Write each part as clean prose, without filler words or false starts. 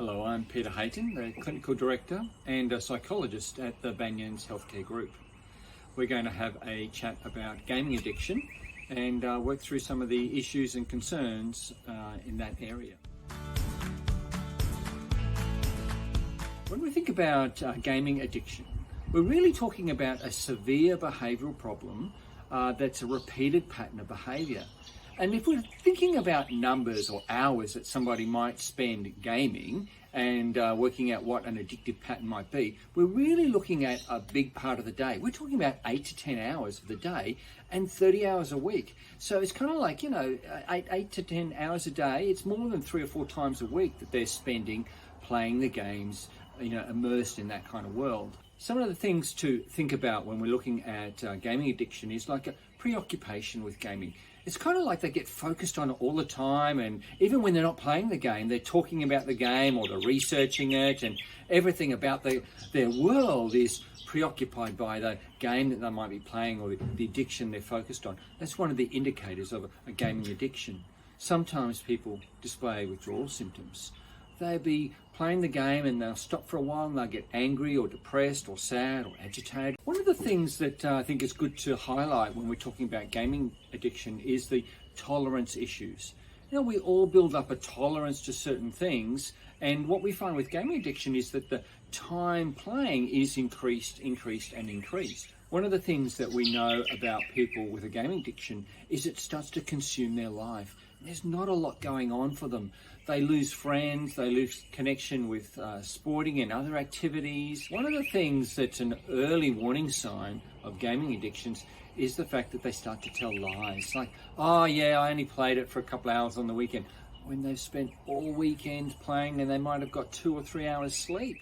Hello, I'm Peter Hayton, the Clinical Director and a Psychologist at the Banyans Healthcare Group. We're going to have a chat about gaming addiction and work through some of the issues and concerns in that area. When we think about gaming addiction, we're really talking about a severe behavioural problem that's a repeated pattern of behaviour. And if we're thinking about numbers or hours that somebody might spend gaming and working out what an addictive pattern might be, we're really looking at a big part of the day. We're talking about 8 to 10 hours of the day and 30 hours a week. So it's kind of like, eight to 10 hours a day. It's more than 3 or 4 times a week that they're spending playing the games, immersed in that kind of world. Some of the things to think about when we're looking at gaming addiction is like a preoccupation with gaming. It's kind of like they get focused on it all the time, and even when they're not playing the game, they're talking about the game or they're researching it, and everything about their world is preoccupied by the game that they might be playing or the addiction they're focused on. That's one of the indicators of a gaming addiction. Sometimes people display withdrawal symptoms. They'll be playing the game and they'll stop for a while and they'll get angry or depressed or sad or agitated. One of the things that I think is good to highlight when we're talking about gaming addiction is the tolerance issues. We all build up a tolerance to certain things, and what we find with gaming addiction is that the time playing is increased. One of the things that we know about people with a gaming addiction is it starts to consume their life. There's not a lot going on for them. They lose friends, they lose connection with sporting and other activities. One of the things that's an early warning sign of gaming addictions is the fact that they start to tell lies. Like, oh yeah, I only played it for a couple hours on the weekend. When they've spent all weekend playing and they might have got 2 or 3 hours sleep.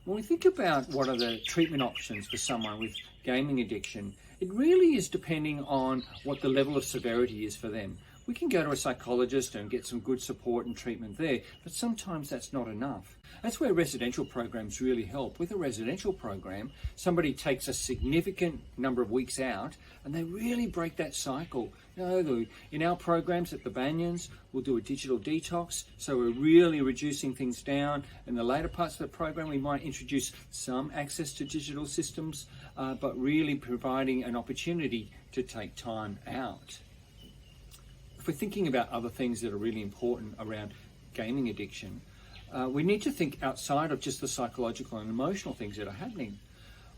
When we think about what are the treatment options for someone with gaming addiction, it really is depending on what the level of severity is for them. We can go to a psychologist and get some good support and treatment there, but sometimes that's not enough. That's where residential programs really help. With a residential program, somebody takes a significant number of weeks out and they really break that cycle. In our programs at the Banyans, we'll do a digital detox, so we're really reducing things down. In the later parts of the program, we might introduce some access to digital systems, but really providing an opportunity to take time out. If we're thinking about other things that are really important around gaming addiction, we need to think outside of just the psychological and emotional things that are happening.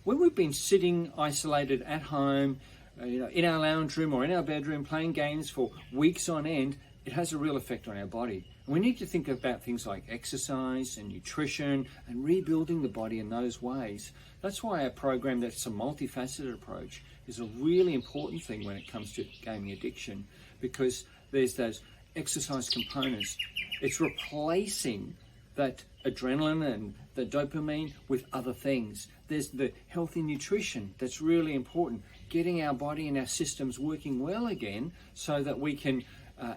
When we've been sitting isolated at home, in our lounge room or in our bedroom playing games for weeks on end, it has a real effect on our body. And we need to think about things like exercise and nutrition and rebuilding the body in those ways. That's why a program that's a multifaceted approach is a really important thing when it comes to gaming addiction, because there's those exercise components. It's replacing that adrenaline and the dopamine with other things. There's the healthy nutrition that's really important, getting our body and our systems working well again so that we can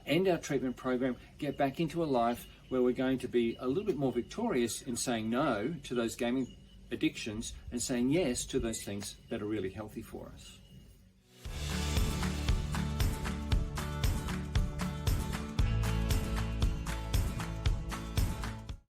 end our treatment program, get back into a life where we're going to be a little bit more victorious in saying no to those gaming addictions and saying yes to those things that are really healthy for us.